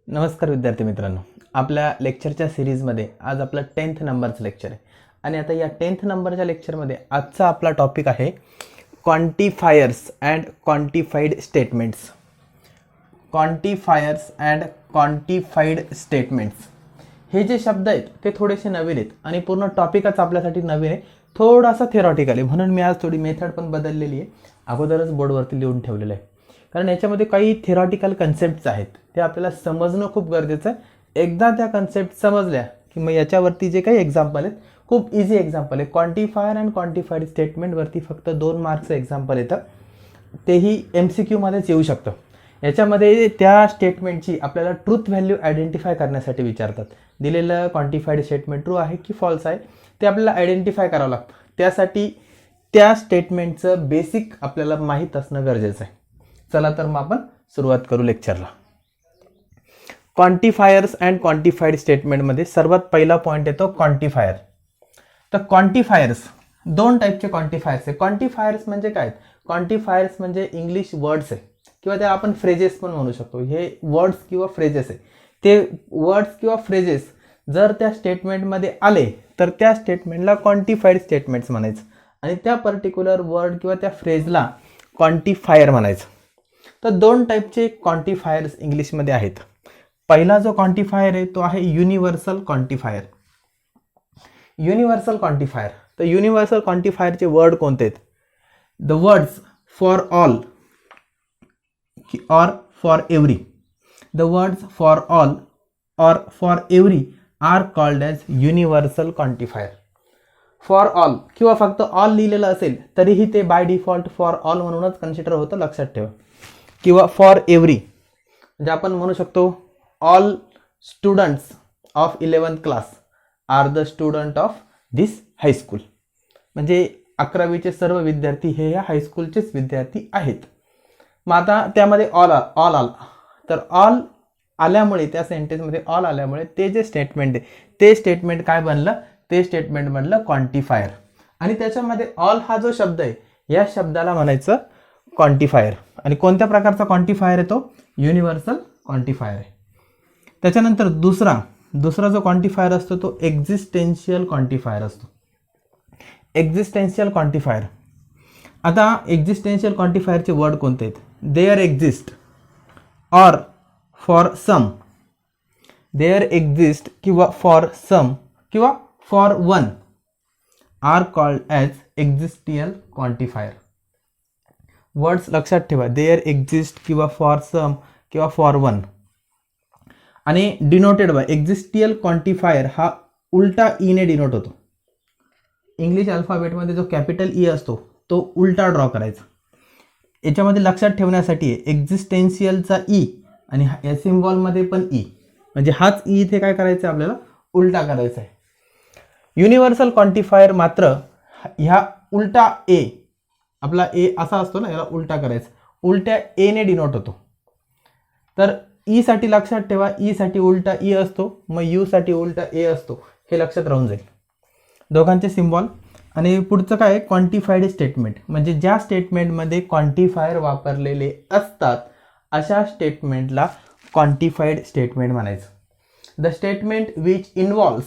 नमस्कार विद्यार्थी मित्रांनो, आपल्या लेक्चरच्या सिरीजमध्ये आज आपला 10th नंबरचं लेक्चर आहे आणि आता या 10th नंबरच्या लेक्चरमध्ये आजचा आपला टॉपिक आहे quantifiers and quantified statements. Quantifiers and quantified statements हे जे शब्द आहेत ते थोडेसे नवीन आहेत आणि पूर्ण टॉपिकच आपल्यासाठी नवीन आहे, थोडासा थेरॉटिकल आहे. म्हणून मी आज थोडी मेथड पण बदललेली आहे, अगोदरच बोर्डवरती लिहून ठेवलेलं आहे. कारण याच्यामध्ये काही थेरॉटिकल कन्सेप्ट्स आहेत ते आपल्याला समजणं खूप गरजेचं आहे. एकदा त्या कन्सेप्ट समजल्या की मग याच्यावरती जे काही एक्झाम्पल आहेत खूप इझी एक्झाम्पल आहे. क्वांटिफायर अँड क्वांटिफाईड स्टेटमेंटवरती फक्त 2 मार्क्सचं एक्झाम्पल येतं, तेही MCQ मध्येच येऊ शकतं. याच्यामध्ये त्या स्टेटमेंटची आपल्याला ट्रूथ व्हॅल्यू आयडेंटिफाय करण्यासाठी विचारतात. दिलेलं क्वांटिफाईड स्टेटमेंट ट्रू आहे की फॉल्स आहे ते आपल्याला आयडेंटिफाय करावं लागतं. त्यासाठी त्या स्टेटमेंटचं बेसिक आपल्याला माहीत असणं गरजेचं आहे. चला तर मग आपण सुरुवात करू लेक्चरला. क्वांटिफायर्स अँड क्वांटिफाईड स्टेटमेंटमध्ये सर्वात पहिला पॉईंट येतो क्वांटिफायर. तर क्वांटिफायर्स 2 टाईपचे क्वांटिफायर्स आहे. क्वांटिफायर्स म्हणजे काय? क्वांटिफायर्स म्हणजे इंग्लिश वर्ड्स आहे किंवा त्या आपण फ्रेजेस पण म्हणू शकतो. हे वर्ड्स किंवा फ्रेजेस आहे. ते वर्ड्स किंवा फ्रेजेस जर त्या स्टेटमेंटमध्ये आले तर त्या स्टेटमेंटला क्वांटिफाईड स्टेटमेंट्स म्हणायचं आणि त्या पर्टिक्युलर वर्ड किंवा त्या फ्रेजला क्वांटिफायर म्हणायचं. तर 2 टाईपचे क्वांटिफायर्स इंग्लिशमध्ये आहेत. पहिला जो क्वांटिफायर आहे तो आहे युनिव्हर्सल क्वांटिफायर. युनिव्हर्सल क्वांटिफायर, तर युनिव्हर्सल क्वांटिफायरचे वर्ड कोणते आहेत? The words for all or for every. The words for all or for every are called as universal quantifier. For all किंवा फक्त ऑल लिहिलेलं असेल तरीही ते बाय डिफॉल्ट फॉर ऑल म्हणूनच कन्सिडर होतं, लक्षात ठेवा. किंवा फॉर एव्हरी म्हणजे आपण म्हणू शकतो all students of 11th class are the student of this high school. म्हणजे 11वीचे सर्व विद्यार्थी हे या हायस्कूलचेच विद्यार्थी आहेत. मग आता त्यामध्ये ऑल आला तर ऑल आल्यामुळे त्या सेंटेन्समध्ये ऑल आल्यामुळे ते जे स्टेटमेंट आहे ते स्टेटमेंट काय बनलं? ते स्टेटमेंट बनलं क्वांटिफायर. आणि त्याच्यामध्ये ऑल हा जो शब्द आहे या शब्दाला म्हणायचं क्वांटिफायर. आणि कोणत्या प्रकारचा क्वांटिफायर आहे तो? युनिव्हर्सल क्वांटिफायर आहे. त्याच्यानंतर दुसरा जो क्वांटिफायर असतो तो एक्झिस्टेन्शियल क्वांटिफायर असतो. Existential quantifier. आता एक्झिस्टेन्शियल क्वांटिफायरचे वर्ड कोणते आहेत? There exist or for some. There exist किंवा फॉर सम किंवा for one are called as existential quantifier. Words लक्षात ठेवा, देअर एक्झिस्ट किंवा फॉर सम किंवा फॉर वन. आणि डिनोटेड बाय एक्झिस्टियल क्वांटिफायर हा उलटा ईने डिनोट होतो. इंग्लिश अल्फाबेटमध्ये जो कॅपिटल ई असतो तो उलटा ड्रॉ करायचा. याच्यामध्ये लक्षात ठेवण्यासाठी एक्झिस्टेन्शियलचा ई आणि या सिम्बॉलमध्ये पण ई, म्हणजे हाच ई इथे काय करायचं आहे आपल्याला? उलटा करायचा आहे. युनिव्हर्सल क्वांटिफायर मात्र ह्या उलटा ए, आपला ए असा असतो ना, याला उलटा करायचा, उलट्या एने डिनोट होतो. तर ई साठी लक्षात ठेवा, ई साठी उलटा ई असतो, मग यू साठी उलटा ए असतो, हे लक्षात राहून जाईल दोघांचे सिम्बॉल. आणि पुढचं काय? क्वांटिफाईड स्टेटमेंट, म्हणजे ज्या स्टेटमेंटमध्ये क्वांटिफायर वापरलेले असतात अशा स्टेटमेंटला क्वांटिफाईड स्टेटमेंट म्हणायचं. The statement which involves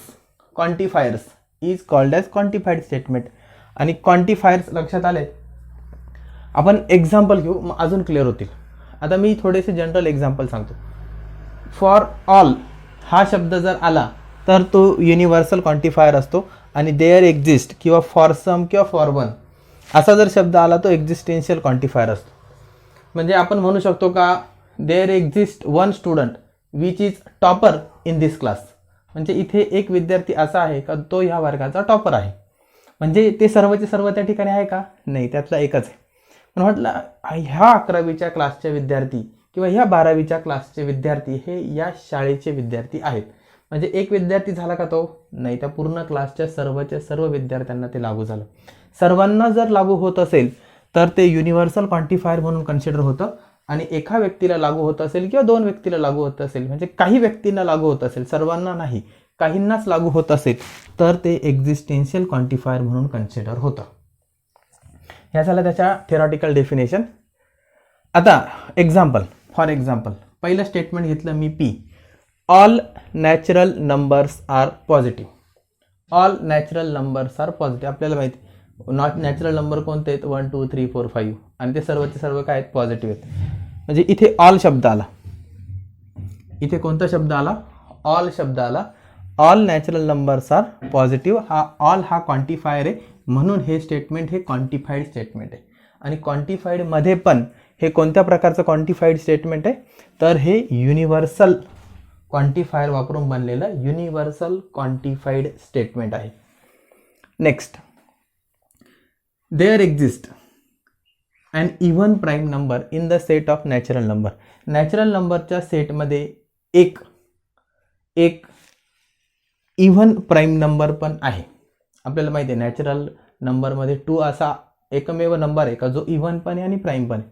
quantifiers is called as quantified statement. आणि क्वांटिफायर्स लक्षात आले. आपण एक्झाम्पल घेऊ, मग अजून क्लिअर होतील. आता मी थोडेसे जनरल एक्झाम्पल सांगतो. फॉर ऑल हा शब्द जर आला तर तो युनिव्हर्सल क्वांटिफायर असतो. आणि देअर एक्झिस्ट किंवा फॉर सम किंवा फॉर वन असा जर शब्द आला तो एक्झिस्टेन्शियल क्वांटिफायर असतो. म्हणजे आपण म्हणू शकतो का there exist one student which is topper in this class. म्हणजे इथे एक विद्यार्थी असा आहे का तो ह्या वर्गाचा टॉपर आहे. म्हणजे ते सर्वचे सर्व त्या ठिकाणी आहे का? नाही, त्यातला एकच आहे. पण म्हटलं ह्या 11वीच्या क्लासचे विद्यार्थी किंवा ह्या 12वीच्या क्लासचे विद्यार्थी हे या शाळेचे विद्यार्थी आहेत. म्हणजे एक विद्यार्थी झाला का तो? नाही, त्या पूर्ण क्लासच्या सर्व विद्यार्थ्यांना ते लागू झालं. सर्वांना जर लागू होत असेल तर ते युनिव्हर्सल क्वांटिफायर म्हणून कन्सिडर होतं. आणि एका व्यक्तीला लागू होत असेल किंवा 2 व्यक्तीला लागू होत असेल, म्हणजे काही व्यक्तींना लागू होत असेल, सर्वांना नाही, काहींनाच लागू होत असेल तर ते एक्झिस्टेन्शियल क्वांटिफायर म्हणून कन्सिडर होतं. ह्या झालं त्याच्या थेरॉटिकल डेफिनेशन. आता एक्झाम्पल, फॉर एक्झाम्पल पहिलं स्टेटमेंट घेतलं मी P. All natural numbers are positive. All natural numbers are positive. आपल्याला माहिती नॉट नॅचरल नंबर कोणते आहेत 1 2 3 4 5 आणि ते सर्वचे सर्व काय आहेत पॉझिटिव्ह आहेत. म्हणजे इथे ऑल शब्द आला. इथे कोणता शब्द आला? ऑल शब्द आला. All natural numbers are positive. हा ऑल हा क्वांटिफायर आहे म्हणून हे स्टेटमेंट हे क्वांटिफाईड स्टेटमेंट आहे. आणि क्वांटिफाईडमध्ये पण हे कोणत्या प्रकारचं क्वांटिफाईड स्टेटमेंट आहे? तर हे युनिव्हर्सल क्वांटिफायर वापरून बनलेलं युनिव्हर्सल क्वांटिफाईड स्टेटमेंट आहे. Next, there exist an even prime number in the set of natural number. Natural नंबरच्या सेटमध्ये एक इव्हन प्राईम नंबर पण आहे. आपल्याला माहिती आहे नॅचरल नंबरमध्ये 2 असा एकमेव नंबर आहे का जो इव्हन पण आहे आणि प्राईम पण आहे.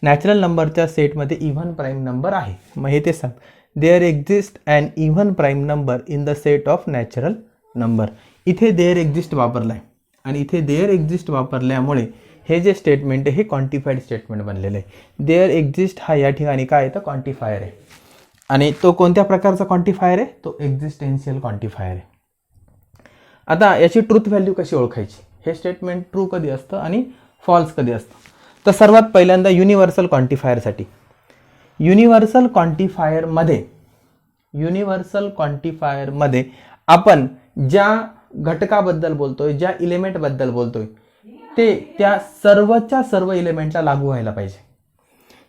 नॅचरल नंबरच्या सेटमध्ये इव्हन प्राईम नंबर आहे. मग हे ते सांग, there exist an even prime number in the set of natural number. इथे देअर एक्झिस्ट वापरला आहे आणि इथे देअर एक्झिस्ट वापरल्यामुळे हे जे स्टेटमेंट आहे हे क्वांटिफाईड स्टेटमेंट बनलेलं आहे. देअर एक्झिस्ट हा या ठिकाणी काय आहे तर क्वांटिफायर आहे. आणि तो कोणत्या प्रकारचा क्वांटिफायर आहे? तो एक्झिस्टेन्शियल क्वांटिफायर आहे. आता याची ट्रूथ व्हॅल्यू कशी ओळखायची? हे स्टेटमेंट ट्रू कधी असतं आणि फॉल्स कधी असतं? तर सर्वात पहिल्यांदा युनिव्हर्सल क्वांटिफायरसाठी युनिव्हर्सल क्वांटिफायरमध्ये आपण ज्या घटकाबद्दल बोलतोय, ज्या इलेमेंटबद्दल बोलतोय ते त्या सर्वच्या सर्व इलेमेंटला लागू व्हायला पाहिजे.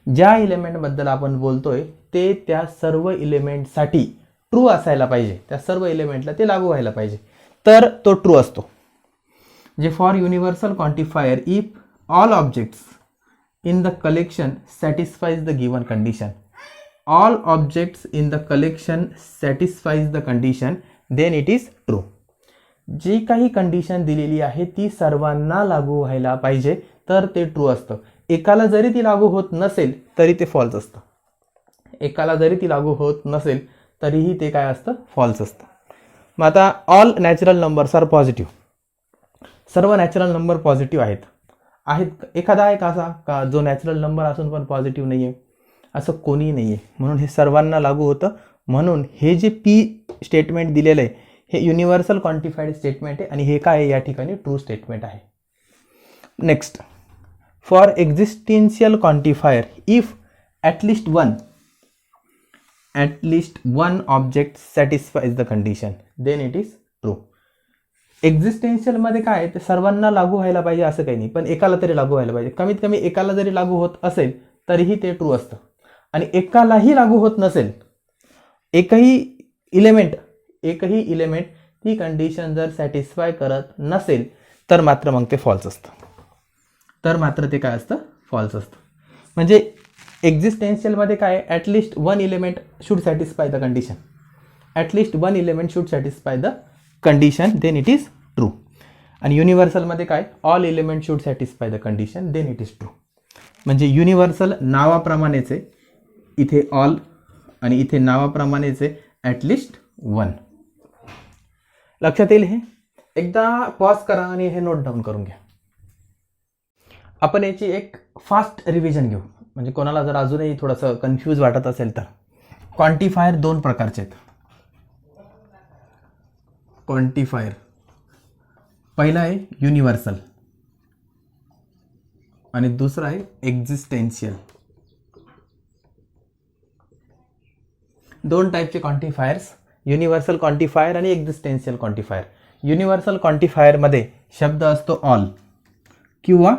ज्या इलेमेंटबद्दल आपण बोलतोय ते त्या सर्व इलेमेंटसाठी ट्रू असायला पाहिजे. त्या सर्व इलेमेंटला ते लागू व्हायला पाहिजे तर तो ट्रू असतो. J for universal quantifier if all objects in the collection satisfies the given condition. All objects in the collection satisfies the condition, then it is true. जी काही कंडिशन दिलेली आहे ती सर्वांना लागू व्हायला पाहिजे तर ते ट्रू असतं. एकाला जरी ती लागू होत नसेल तरी ते फॉल्स असतं. एकाला जरी ती लागू होत नसेल तरीही ते काय असतं? फॉल्स असतं. मग आता all natural numbers are positive. सर्व नॅचरल नंबर पॉझिटिव्ह आहेत. एखादा आहे का असा का जो नॅचरल नंबर असून पण पॉझिटिव्ह नाही आहे? असं कोणीही नाही आहे. म्हणून हे सर्वांना लागू होतं. म्हणून हे जे पी स्टेटमेंट दिलेलं आहे हे युनिव्हर्सल क्वांटिफाईड स्टेटमेंट आहे आणि हे काय आहे? या ठिकाणी ट्रू स्टेटमेंट आहे. Next, for existential quantifier if at least one object satisfies the condition then it is true. एक्झिस्टेन्शियलमध्ये काय आहे ते सर्वांना लागू व्हायला पाहिजे असं काही नाही, पण एकाला तरी लागू व्हायला पाहिजे. कमीत कमी एकाला जरी लागू होत असेल तरीही ते ट्रू असतं. आणि एकालाही लागू होत नसेल, एकही इलेमेंट ती कंडिशन जर सॅटिस्फाय करत नसेल तर मात्र मग ते फॉल्स असतं. फॉल्स असतं. म्हणजे एक्झिस्टेन्शियलमध्ये काय आहे? At least one element should satisfy the condition. Then it is true. आणि युनिव्हर्सलमध्ये काय? All element should satisfy the condition then it is true. म्हणजे युनिव्हर्सल नावाप्रमाणेच आहे. इथे ऑल आणि इथे नावाप्रमाणेच आहे ॲटलिस्ट वन. लक्षात येईल हे? एकदा पॉज करा आणि हे नोट डाऊन करून घ्या. आपण याची एक फास्ट रिव्हिजन घेऊ. म्हणजे कोणाला जर अजूनही थोडंसं कन्फ्यूज वाटत असेल तर क्वांटिफायर 2 प्रकारचे आहेत. क्वांटिफायर पहिला आहे युनिव्हर्सल आणि दुसरा आहे एक्झिस्टेन्शियल. 2 टाईपचे क्वांटिफायर्स, युनिव्हर्सल क्वांटिफायर आणि एक्झिस्टेन्शियल क्वांटिफायर. युनिव्हर्सल क्वांटिफायरमध्ये शब्द असतो ऑल किंवा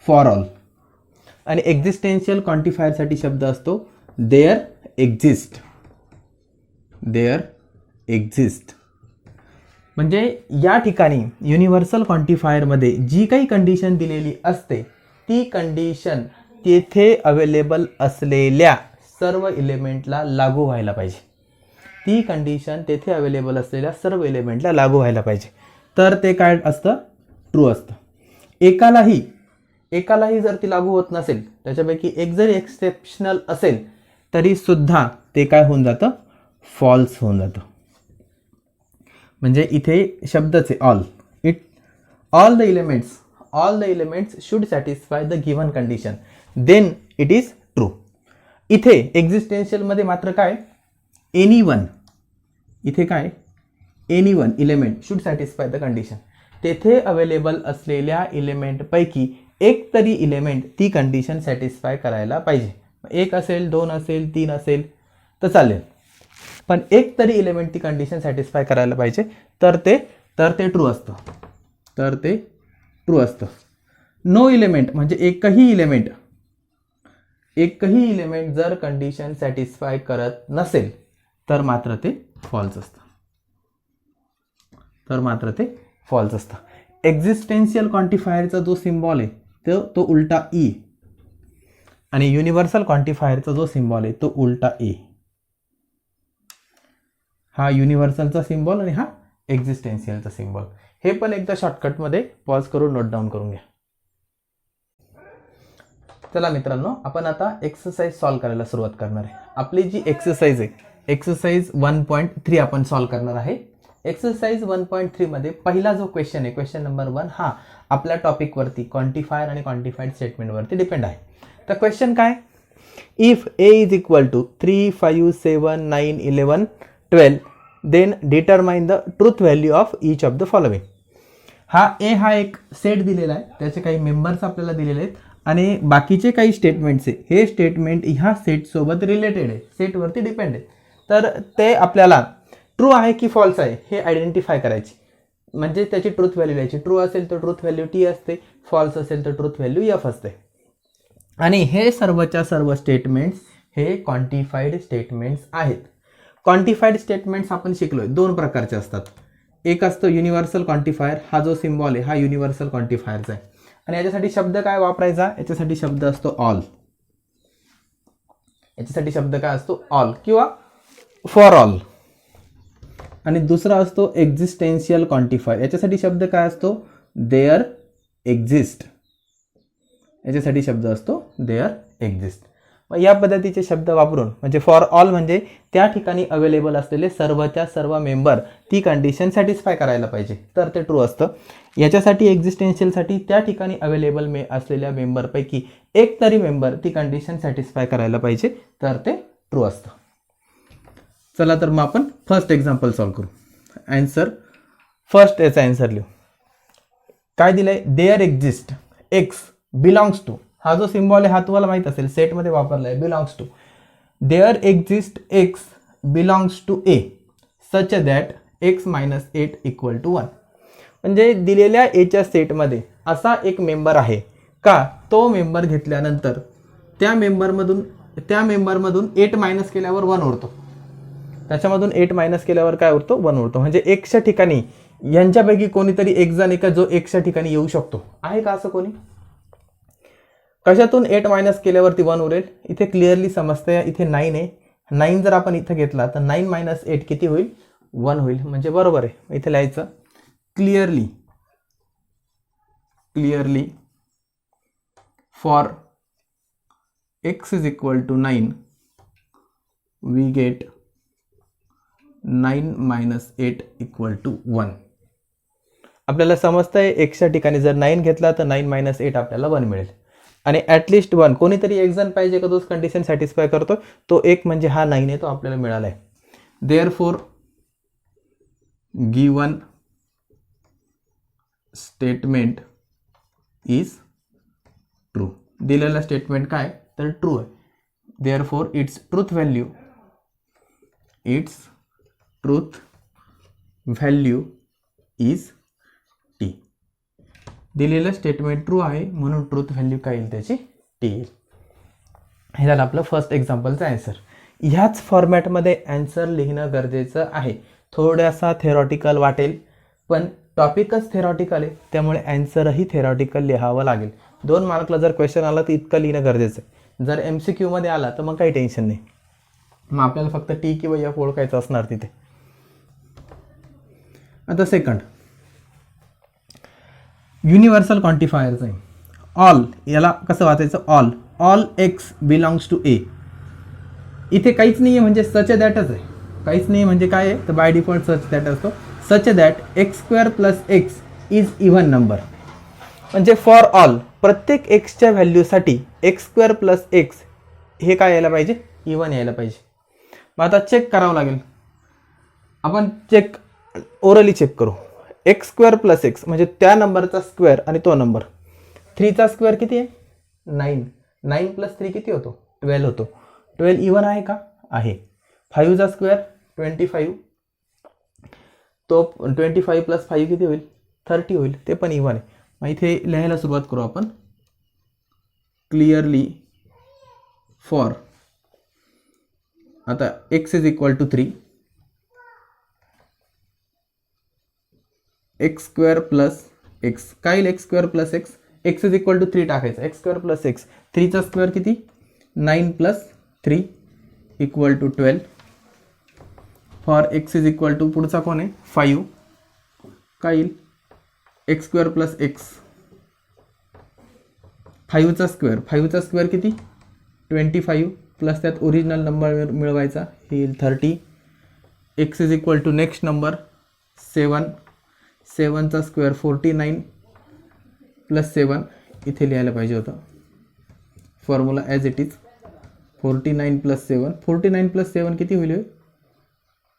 फॉर ऑल आणि एक्झिस्टेन्शियल क्वांटिफायरसाठी शब्द असतो देअर एक्झिस्ट. म्हणजे या ठिकाणी युनिव्हर्सल क्वांटिफायरमध्ये जी काही कंडिशन दिलेली असते ती कंडिशन तेथे अवेलेबल असलेल्या सर्व इलेमेंटला लागू व्हायला पाहिजे. ती कंडिशन तेथे अवेलेबल असलेल्या सर्व एलिमेंटला लागू व्हायला पाहिजे तर ते काय असतं? ट्रू असतं. एकालाही जर ती लागू होत नसेल, त्याच्यापैकी एक जरी एक्सेप्शनल असेल तरी सुद्धा ते काय होऊन जातं? फॉल्स होऊन जातं. म्हणजे इथे शब्दच आहे all the elements should satisfy the given condition then it is true. इथे एक्झिस्टेन्शियलमध्ये मात्र काय? एनी वन, इथे काय any one element should satisfy the condition, तेथे अवेलेबल असलेल्या इलेमेंटपैकी एक तरी इलेमेंट ती कंडिशन सॅटिस्फाय करायला पाहिजे. एक असेल, दोन असेल, तीन असेल तर चालेल, पण एक तरी इलेमेंट ती कंडिशन सॅटिस्फाय करायला पाहिजे, तर ते ट्रू असतं, तर ते ट्रू असतं. नो इलेमेंट म्हणजे एकही इलेमेंट जर कंडिशन सॅटिस्फाय करत नसेल तर मात्र ते फॉल्स असतं. एक्झिस्टेन्शियल क्वांटिफायरचा जो सिम्बॉल आहे तो उलटा ई आणि युनिव्हर्सल क्वांटिफायरचा जो सिम्बॉल आहे तो उलटा ए. हा युनिव्हर्सलचा सिम्बॉल आणि हा एक्झिस्टेन्शियलचा सिम्बॉल. हे पण एकदा शॉर्टकटमध्ये पॉज करून नोट डाऊन करून घ्या. चला मित्रांनो, आपण आता एक्सरसाइज सॉल्व करायला सुरुवात करणार आहे. आपली जी एक्सरसाइज आहे, एक्सरसाइज 1.3 आपण सॉल्व करणार आहे. एक्सरसाइज 1.3 मध्ये पहिला जो क्वेश्चन आहे, क्वेश्चन नंबर 1, हा आपल्या टॉपिकवरती क्वांटिफायर आणि क्वांटिफाईड स्टेटमेंटवरती डिपेंड आहे. तर क्वेश्चन काय, if A is equal to 3, 5, 7, 9, 11, 12 then determine the truth value of each of the following. हा एक सेट दिलेला आहे, त्याचे काही मेंबर्स आपल्याला दिलेले आहेत आणि बाकीचे काही स्टेटमेंट्स आहे, हे स्टेटमेंट ह्या सेटसोबत रिलेटेड आहे, सेटवरती डिपेंड आहे. तर ते आपल्याला ट्रू आहे की फॉल्स आहे हे आयडेंटिफाय करायची, म्हणजे त्याची ट्रूथ व्हॅल्यू द्यायची. ट्रू असेल तर ट्रूथ व्हॅल्यू टी असते, फॉल्स असेल तर ट्रूथ व्हॅल्यू एफ असते. आणि हे सर्वच्या सर्व स्टेटमेंट्स हे क्वांटिफाईड स्टेटमेंट्स आहेत. क्वांटिफाईड स्टेटमेंट्स आपण शिकलोय, दोन प्रकारचे असतात. एक असतो युनिव्हर्सल क्वांटिफायर, हा जो सिम्बॉल आहे हा युनिव्हर्सल क्वांटिफायरचा आहे आणि याच्यासाठी शब्द काय वापरायचा, याच्यासाठी शब्द असतो ऑल. याच्यासाठी शब्द काय असतो, ऑल किंवा फॉर ऑल. आणि दुसरा असतो एक्झिस्टेन्शियल क्वांटिफायर, याच्यासाठी शब्द काय असतो, देअर एक्झिस्ट. याच्यासाठी शब्द असतो देअर एक्झिस्ट. या पद्धतीचे शब्द वापरून, म्हणजे फॉर ऑल म्हणजे त्या ठिकाणी अवेलेबल असलेले सर्वच्या सर्व मेंबर ती कंडिशन सॅटिस्फाय करायला पाहिजे, तर ते ट्रू असतं. याच्यासाठी एक्झिस्टेन्शियलसाठी त्या ठिकाणी अवेलेबल असलेल्या मेंबरपैकी एक तरी मेंबर ती कंडिशन सॅटिस्फाय करायला पाहिजे, तर ते ट्रू असतं. चला तर मग आपण फर्स्ट एक्झाम्पल सॉल्व करू. आन्सर फर्स्ट याचा आन्सर लिहू. काय दिलंय, there exist x belongs to, हा जो सिम्बॉल आहे हा तुम्हाला माहित असेल, सेटमध्ये वापरला आहे, belongs to. There exist x belongs to A such that X minus 8 equal to 1. म्हणजे दिलेल्या एच्या सेटमध्ये असा एक मेंबर आहे का, तो मेंबर घेतल्यानंतर त्या मेंबरमधून 8 मायनस केल्यावर 1 उरतो. त्याच्यामधून 8 मायनस केल्यावर काय उरतो, 1 उरतो. म्हणजे एक्सच्या ठिकाणी यांच्यापैकी कोणीतरी एक जण आहे का जो एक्सच्या ठिकाणी येऊ शकतो, आहे का असं कोणी? कशातून 8 मायनस केल्यावरती 1 उरेल, इथे क्लिअरली समजतंय. इथे 9 आहे, 9 जर आपण इथं घेतला तर 9 मायनस 8 किती होईल, 1 होईल. म्हणजे बरोबर आहे. इथे लिहायचं clearly for x is equal to 9 we get 9 minus 8 equal to 1. आपल्याला समजतंय एक्सच्या ठिकाणी जर 9 घेतला तर 9 मायनस 8 आपल्याला 1 मिळेल. आणि ॲटलिस्ट 1 कोणीतरी एक जण पाहिजे का तोच कंडिशन सॅटिस्फाय करतो, तो एक म्हणजे हा 9 आहे, तो आपल्याला मिळाला आहे. Therefore given statement is true. दिलेला स्टेटमेंट काय तर ट्रू आहे. Therefore it's truth value is T. दिलेलं स्टेटमेंट ट्रू आहे म्हणून ट्रूथ व्हॅल्यू काय येईल त्याची, टी येईल. हे झालं आपलं फर्स्ट एक्झाम्पलचं आन्सर. ह्याच फॉर्मॅटमध्ये आन्सर लिहिणं गरजेचं आहे. थोडासा थेरॉटिकल वाटेल पण टॉपिकच थेरॉटिकल आहे, त्यामुळे आन्सरही थेरॉटिकल लिहावं लागेल. 2 मार्कला जर क्वेश्चन आला तर इतकं लिहिणं गरजेचं आहे. जर MCQ मध्ये आला तर मग काही टेन्शन नाही, मग आपल्याला फक्त टी किंवा एफ ओळखायचं असणार तिथे. आता सेकंड युनिव्हर्सल क्वांटिफायरचं आहे. ऑल, याला कसं वाचायचं, ऑल एक्स बिलॉंग्स टू ए. इथे काहीच नाही आहे म्हणजे सच दॅटच आहे. काहीच नाही म्हणजे काय आहे तर बाय डिफॉल्ट सच दॅट असतो. सच that X square plus X is even number. म्हणजे फॉर ऑल प्रत्येक एक्सच्या व्हॅल्यूसाठी एक्स स्क्वेअर प्लस एक्स हे काय यायला पाहिजे, इव्हन यायला पाहिजे. मग आता चेक करावं लागेल. आपण चेक ओरली चेक करू. एक्स स्क्वेअर प्लस एक्स म्हणजे त्या नंबरचा स्क्वेअर आणि तो नंबर. 3चा स्क्वेअर किती आहे? 9. 9 प्लस 3 किती होतो? 12 होतो. 12 इवन आहे का? आहे. 5चा स्क्वेअर 25. तो 25 प्लस 5 किती होईल? 30 होईल. ते पण इवन आहे. मग इथे लिहायला सुरुवात करू आपण. क्लिअरली फॉर आता x is equal to 3, x square plus x काय येईल? X square plus x. X is equal to 3 टाकायचं. X square plus x. 3चा स्क्वेअर किती? 9 plus 3 equal to 12. For x is equal to पुढचा कोण आहे? 5. काय येईल? X square plus x. 5चा स्क्वेअर. 5चा स्क्वेअर किती? 25 प्लस त्यात ओरिजिनल नंबर मिळवायचा. हे येईल 30. X is equal to next number 7. 7चा स्क्वेअर 49 प्लस 7 इथे लिहायला पाहिजे होतं. Formula as it is. 49 plus 7. 49 plus 7 किती होईल?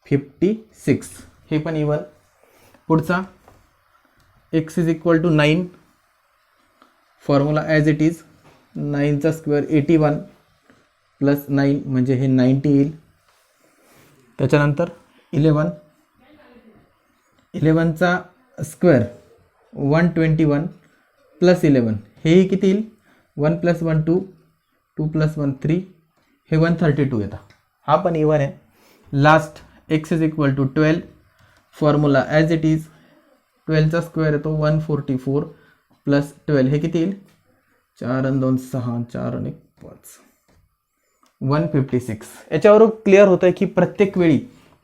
56. हे पण इवन. पुढचा x is equal to 9. Formula as it is. 9चा स्क्वेअर 81 प्लस 9 म्हणजे हे 90 येईल. त्याच्यानंतर 11. 11चा स्क्वेअर 121 प्लस 11 हेही किती येईल? 1 प्लस 1 2, 2 प्लस 1 3, हे 132 येतं. हा पण इवन आहे. Last x is equal to 12. Formula as it is. 12चा स्क्वेअर येतो 144 प्लस 12 हे किती येईल? 4 आणि 2 6, 4 आणि 5, 156. याच्यावरून क्लिअर होतं आहे की प्रत्येक वेळी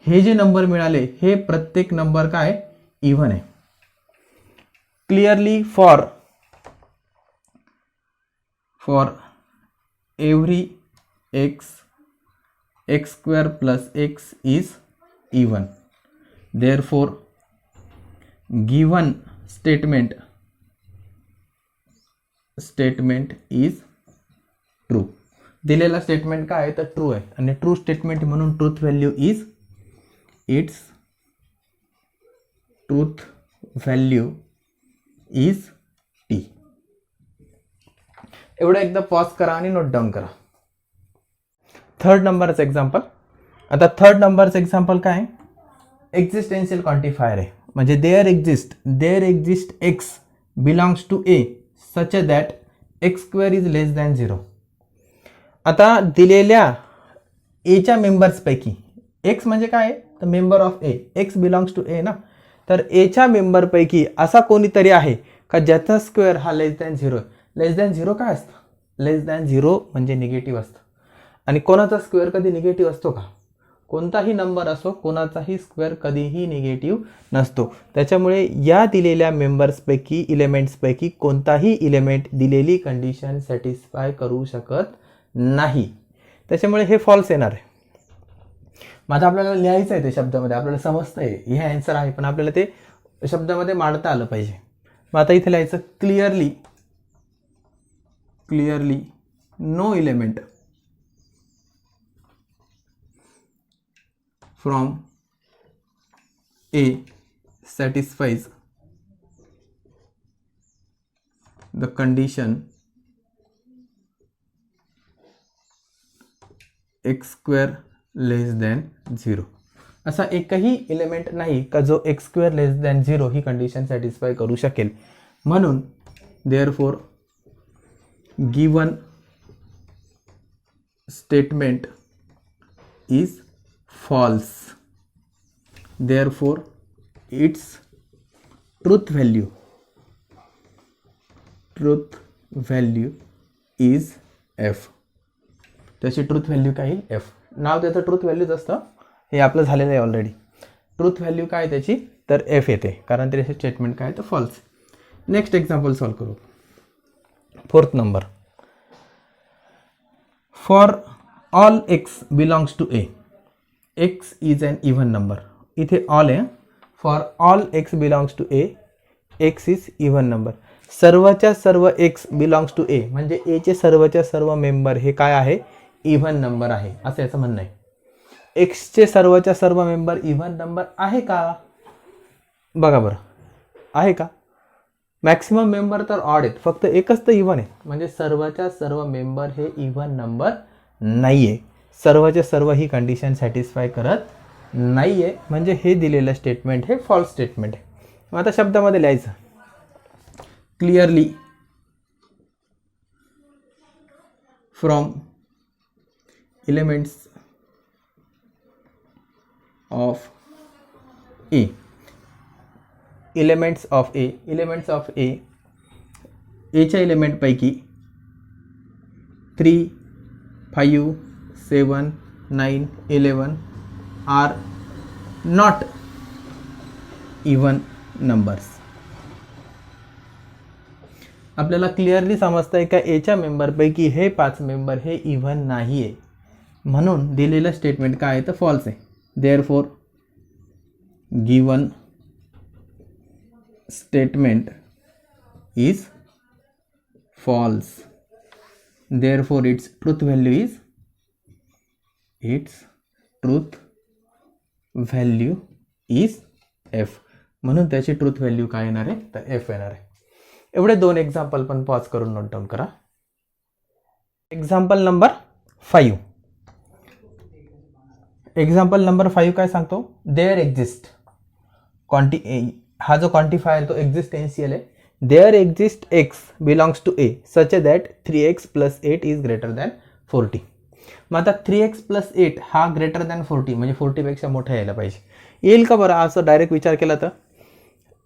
हे जे नंबर मिळाले हे प्रत्येक नंबर काय? इव्हन आहे. Clearly for every X X square plus X is even. Therefore given statement is true. दिलेला स्टेटमेंट काय आहे? तर ट्रू आहे. आणि ट्रू स्टेटमेंट म्हणून truth value is its truth value is T. एवढं एकदा पॉज करा आणि नोट डाऊन करा. थर्ड नंबरचं एक्झाम्पल. आता थर्ड नंबरचं एक्झाम्पल काय? एक्झिस्टेन्शियल क्वांटिफायर आहे. म्हणजे there exist x belongs to A such that X square is less than 0. आता दिलेल्या एच्या मेंबर्सपैकी एक्स म्हणजे काय? तर member of A. X belongs to A ना. तर एच्या मेंबरपैकी असा कोणीतरी आहे का ज्याचा स्क्वेअर हा लेस दॅन 0. लेस दॅन 0 काय असतं? लेस दॅन 0 म्हणजे निगेटिव्ह असतं. आणि कोणाचा स्क्वेअर कधी निगेटिव्ह असतो का? कोणताही नंबर असो, कोणाचाही स्क्वेअर कधीही निगेटिव्ह नसतो. त्याच्यामुळे या दिलेल्या मेंबर्सपैकी इलेमेंट्सपैकी कोणताही इलेमेंट दिलेली कंडिशन सॅटिस्फाय करू शकत नाही. त्याच्यामुळे हे फॉल्स येणार आहे. माझं आपल्याला लिहायचं आहे ते शब्दामध्ये. आपल्याला समजतं आहे हे आन्सर आहे, पण आपल्याला ते शब्दामध्ये मांडता आलं पाहिजे. मग आता इथे लिहायचं clearly no element from A satisfies the condition x square less than 0. असा एकही एलिमेंट नाही का जो एक्स स्क्वेअर लेस दॅन 0 ही कंडिशन सॅटिस्फाय करू शकेल. म्हणून therefore given statement is false. Therefore its truth value is f. त्याची ट्रूथ व्हॅल्यू काय येईल? f. नाव त्याचं ट्रूथ व्हॅल्यूच असतं. हे आपलं झालेलं आहे ऑलरेडी. ट्रूथ व्हॅल्यू काय त्याची? तर f येते, कारण त्याचे स्टेटमेंट काय तर फॉल्स. नेक्स्ट एक्झाम्पल सॉल्व करू. Fourth number. For all x belongs to a, x is an even number. इथे ऑल आहे. For all x belongs to a, x is even number. सर्वच्या सर्व x बिलॉंग्स टू a म्हणजे a चे सर्वच्या सर्व member हे काय आहे? इव्हन नंबर आहे, असं याचं म्हणणं आहे. एक्सचे सर्वच्या सर्व मेंबर इव्हन नंबर आहे का? बघा बरं, आहे का? मॅक्सिमम मेंबर तर ऑड आहेत, फक्त एकच तर इव्हन आहे, म्हणजे सर्वच्या सर्व मेंबर हे इव्हन नंबर नाही आहे. सर्वचे सर्व ही कंडिशन सॅटिस्फाय करत नाही आहे, म्हणजे हे दिलेलं स्टेटमेंट हे फॉल्स स्टेटमेंट आहे. मग आता शब्दामध्ये लिहायचं, clearly from elements of A, elements of A, elements of A, एच्या एलिमेंटपैकी 3, 5, 7, 9, 11 आर नॉट इव्हन नंबर्स. आपल्याला क्लिअरली समजतंय का एच्या मेंबरपैकी हे 5 मेंबर हे इव्हन नाही आहे, म्हणून दिलेलं स्टेटमेंट काय आहे तर फॉल्स आहे. Therefore given statement is false. Therefore its truth value is f. म्हणून त्याची ट्रूथ व्हॅल्यू काय येणार आहे तर f येणार आहे. एवढे 2 एक्झाम्पल पण पॉज करून नोट डाऊन करा. Example number 5. एक्झाम्पल नंबर 5 काय सांगतो, देअर एक्झिस्ट हा जो क्वांटिफायर तो एक्झिस्टेन्शियल आहे. There exist x belongs to A such that 3x + 8 is greater than 40. मग आता 3x + 8 हा ग्रेटर दॅन 40 म्हणजे 40 पेक्षा मोठा यायला पाहिजे. येईल का बरं असं डायरेक्ट विचार केला तर?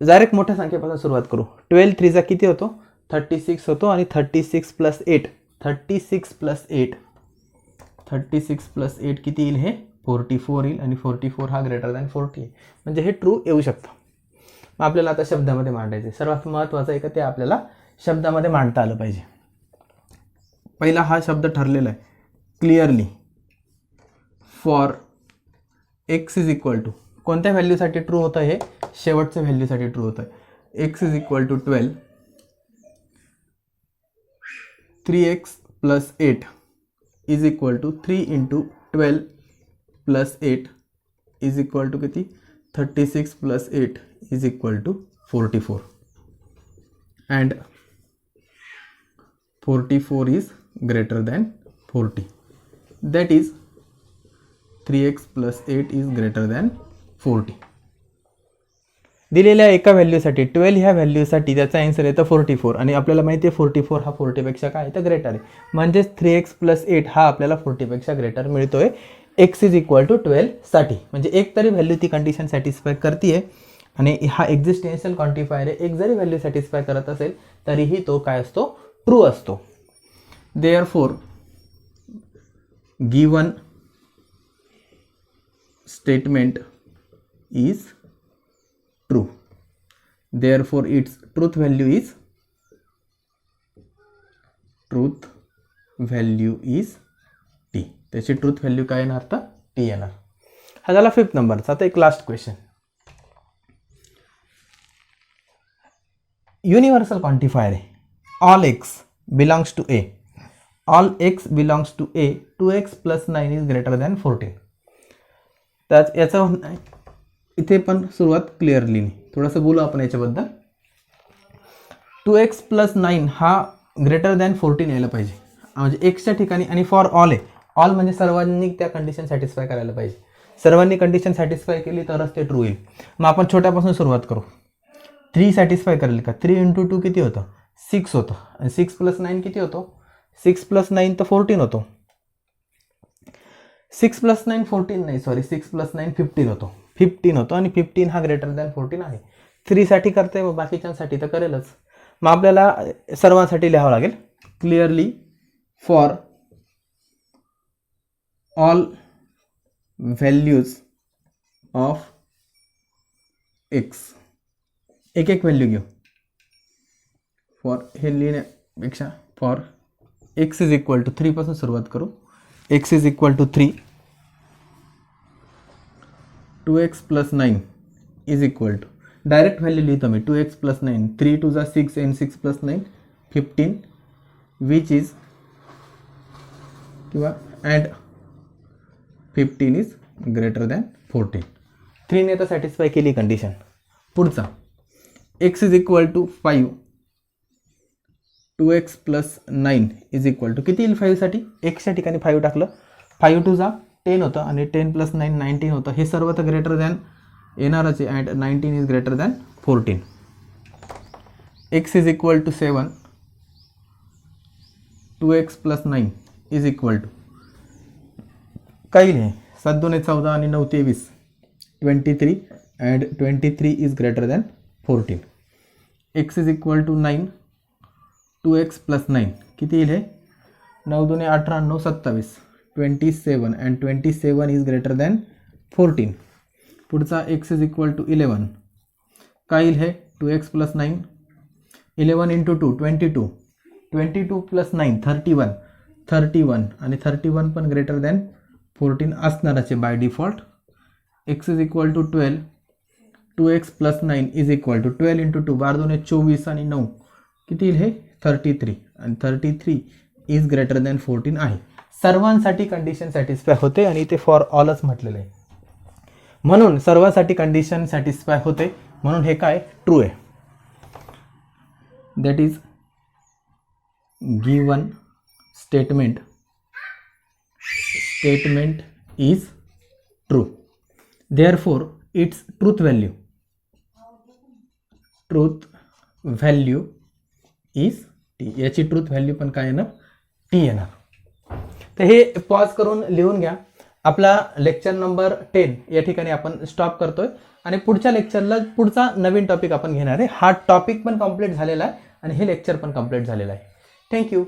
डायरेक्ट मोठ्या संख्येपासून सुरुवात करू. 12 3 किती होतो 36 होतो, आणि 36 + 8 36 + 8 किती येईल हे 44 येईल, आणि 44 हा ग्रेटर दॅन 40 आहे, म्हणजे हे ट्रू येऊ शकतं. मग आपल्याला आता शब्दामध्ये मांडायचे. सर्वात महत्त्वाचं आहे का ते आपल्याला शब्दामध्ये मांडता आलं पाहिजे. पहिला हा शब्द ठरलेला आहे, clearly for x is equal to कोणत्या व्हॅल्यूसाठी ट्रू होतं हे शेवटच्या व्हॅल्यूसाठी ट्रू होतं. X is equal to 12, 3x + 8 is equal to 3 × 12 + 8 is equal to किती 36 + 8 is equal to 44, and 44 is greater than 40, that is 3x + 8 is greater than 40. दिलेल्या एका व्हॅल्यूसाठी 12 ह्या व्हॅल्यूसाठी त्याचा आन्सर येतं 44, आणि आपल्याला माहिती आहे 44 हा 40 पेक्षा काय तर ग्रेटर आहे, म्हणजेच 3x + 8 हा आपल्याला 40 पेक्षा ग्रेटर मिळतोय x इज इक्वल टू 12 साठी. म्हणजे एक तरी व्हॅल्यू ती कंडिशन सॅटिस्फाय करते, आणि हा एक्झिस्टेन्शियल क्वांटिफायर आहे, एक जरी व्हॅल्यू सॅटिस्फाय करत असेल तरीही तो काय असतो ट्रू असतो. Therefore given statement is true. Therefore it's truth value is T. त्याची ट्रूथ व्हॅल्यू काय येणार तर टी येणार. हा झाला 5th नंबरचा. आता एक लास्ट क्वेश्चन. युनिव्हर्सल क्वांटिफायर आहे, all x belongs to a, all x belongs to a 2x + 9 is greater than 14. तर याचं इथे पण सुरुवात क्लिअरली नाही, थोडंसं बोलू आपण याच्याबद्दल. 2x + 9 हा ग्रेटर दॅन 14 यायला पाहिजे, म्हणजे एक्सच्या ठिकाणी, आणि फॉर ऑल आहे. ऑल म्हणजे सर्वांनी त्या कंडिशन सॅटिस्फाय करायला पाहिजे. सर्वांनी कंडिशन सॅटिस्फाय केली तरच ते ट्रू येईल. मग आपण छोट्यापासून सुरुवात करू. 3 सॅटिस्फाय करेल का? 3 × 2 किती होतं 6 होतं, आणि 6 + 9 किती होतो 6 + 9 तर 14 होतो. 6 + 9 14 नाही, सॉरी 6 + 9 15 होतो. 15 होतो, आणि 15 हा ग्रेटर दॅन 14 आहे. 3 साठी करते, मग बाकीच्यांसाठी तर करेलच. मग आपल्याला सर्वांसाठी लिहावं लागेल, clearly for all values of x. एक एक व्हॅल्यू घेऊ. फॉर हे लिहिण्यापेक्षा for x is equal to 3 पासून सुरुवात करू. X is equal to 3, 2x + 9 is equal to, direct value लिहितो मी, 2x + 9, 3 × 2 = 6 and 6 + 9 15, विच इज किंवा अँड 15 इज ग्रेटर दॅन 14. 3 ने तर सॅटिस्फाय केली कंडिशन. पुढचा x is equal to 5, 2x plus 9 is equal to किती येईल 5 साठी. एक्सच्या ठिकाणी 5 टाकलं, 5 टू जा 10 होतं आणि 10 प्लस 9 19 होतं. हे सर्व तर ग्रेटर दॅन येणारच आहे and 19 is greater than 14. x is equal to 7, 2x plus 9 is equal to काही नाही 7 2 14 आणि 9 23 23 and 23 is greater than 14. x is equal to 9, 2x plus 9 किती येईल हे 9 2 18 9 27 27 अँड 27 इज ग्रेटर दॅन 14. पुढचा x इज इक्वल टू 11 काय येईल हे 2x प्लस 9, 11 इंटू 2 22, 22 प्लस 9 31 31 आणि 31 पण ग्रेटर दॅन 14 असणारच आहे by default. x is equal to 12, 2x plus 9 is equal to 12 into 2 12 2 24 आणि 9 किती येईल हे 33 आणि 33 इज ग्रेटर दॅन 14 आहे. सर्वांसाठी कंडिशन सॅटिस्फाय होते आणि इथे फॉर ऑलच म्हटलेलं आहे म्हणून सर्वांसाठी कंडिशन सॅटिस्फाय होते म्हणून हे काय ट्रू आहे. That is given statement is true. Therefore it's truth value is T. याची ट्रूथ व्हॅल्यू पण काय येणार टी येणार. तर हे पॉज करून लिहून घ्या. आपला लेक्चर नंबर 10 या ठिकाणी आपण स्टॉप करतोय आणि पुढच्या लेक्चरला पुढचा नवीन टॉपिक आपण घेणार आहे. हा टॉपिक पण कंप्लीट झालेला आहे आणि हे लेक्चर पण कंप्लीट झालेलं आहे. थँक्यू.